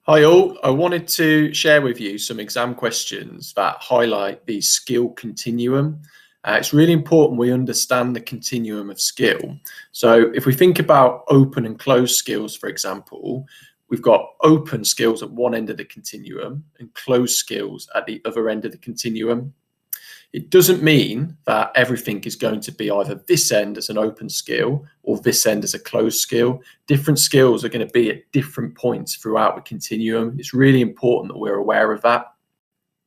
Hi all, I wanted to share with you some exam questions that highlight the skill continuum. It's really important we understand the continuum of skill. So if we think about open and closed skills, for example, we've got open skills at one end of the continuum and closed skills at the other end of the continuum. It doesn't mean that everything is going to be either this end as an open skill or this end as a closed skill. Different skills are going to be at different points throughout the continuum. It's really important that we're aware of that.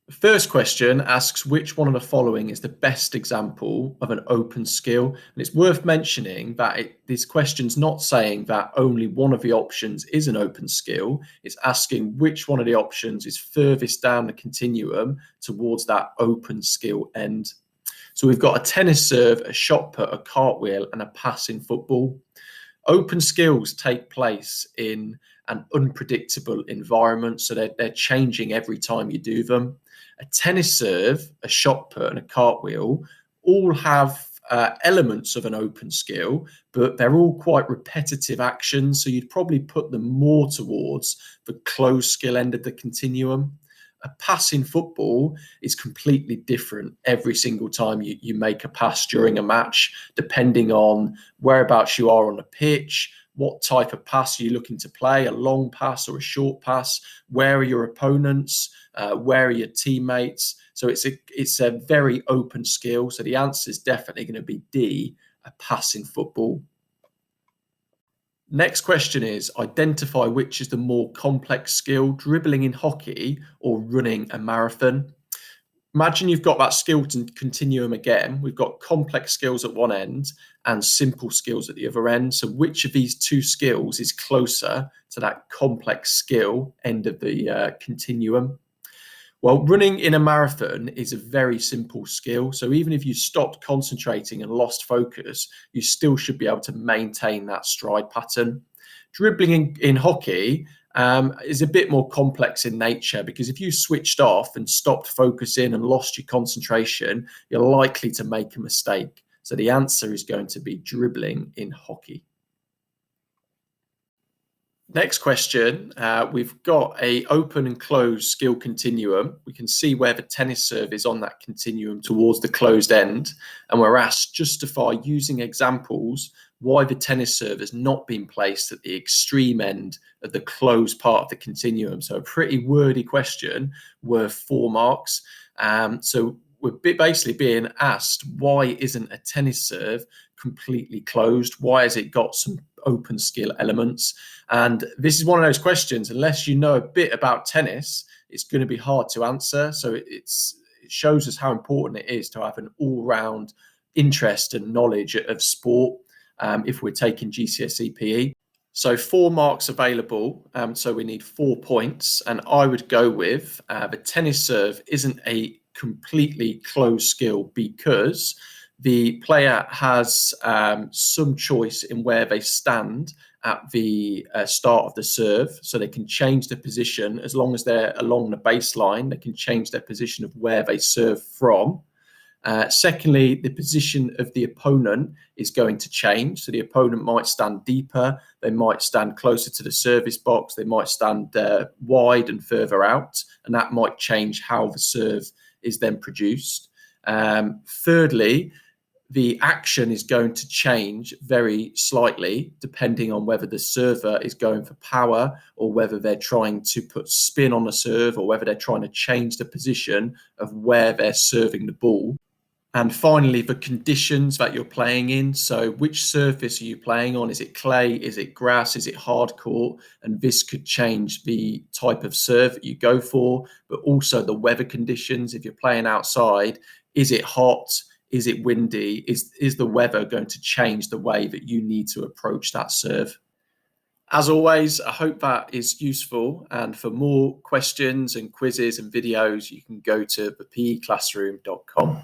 The first question asks which one of the following is the best example of an open skill. And it's worth mentioning that this question's not saying that only one of the options is an open skill. It's asking which one of the options is furthest down the continuum towards that open skill end. So we've got a tennis serve, a shot put, a cartwheel, and a pass in football. Open skills take place in an unpredictable environment, so they're changing every time you do them. A tennis serve, a shot put, and a cartwheel all have elements of an open skill, but they're all quite repetitive actions, so you'd probably put them more towards the closed skill end of the continuum. A pass in football is completely different every single time you make a pass during a match, depending on whereabouts you are on the pitch, what type of pass are you looking to play, a long pass or a short pass, where are your opponents, where are your teammates. So it's a very open skill. So the answer is definitely going to be D, a pass in football. Next question is identify which is the more complex skill, dribbling in hockey or running a marathon. Imagine you've got that skill continuum again. We've got complex skills at one end and simple skills at the other end. So which of these two skills is closer to that complex skill end of the continuum? Well, running in a marathon is a very simple skill. So even if you stopped concentrating and lost focus, you still should be able to maintain that stride pattern. Dribbling in hockey is a bit more complex in nature, because if you switched off and stopped focusing and lost your concentration, you're likely to make a mistake. So the answer is going to be dribbling in hockey. Next question, we've got a open and closed skill continuum. We can see where the tennis serve is on that continuum towards the closed end, and we're asked justify using examples why the tennis serve has not been placed at the extreme end of the closed part of the continuum. So a pretty wordy question worth 4 marks. So we're basically being asked, why isn't a tennis serve completely closed? Why has it got some open skill elements? And this is one of those questions, unless you know a bit about tennis, it's going to be hard to answer. So it shows us how important it is to have an all-round interest and knowledge of sport if we're taking GCSE PE. So 4 marks available, so we need 4 points, and I would go with the tennis serve isn't a completely closed skill because the player has some choice in where they stand at the start of the serve, so they can change the position as long as they're along the baseline. They can change their position of where they serve from. Secondly, the position of the opponent is going to change. So the opponent might stand deeper, they might stand closer to the service box, they might stand wide and further out, and that might change how the serve is then produced. Thirdly, the action is going to change very slightly depending on whether the server is going for power or whether they're trying to put spin on the serve or whether they're trying to change the position of where they're serving the ball. And finally, the conditions that you're playing in. So which surface are you playing on? Is it clay? Is it grass? Is it hard court? And this could change the type of serve that you go for, but also the weather conditions. If you're playing outside, is it hot? Is it windy? Is the weather going to change the way that you need to approach that serve? As always, I hope that is useful. And for more questions and quizzes and videos, you can go to thepeclassroom.com.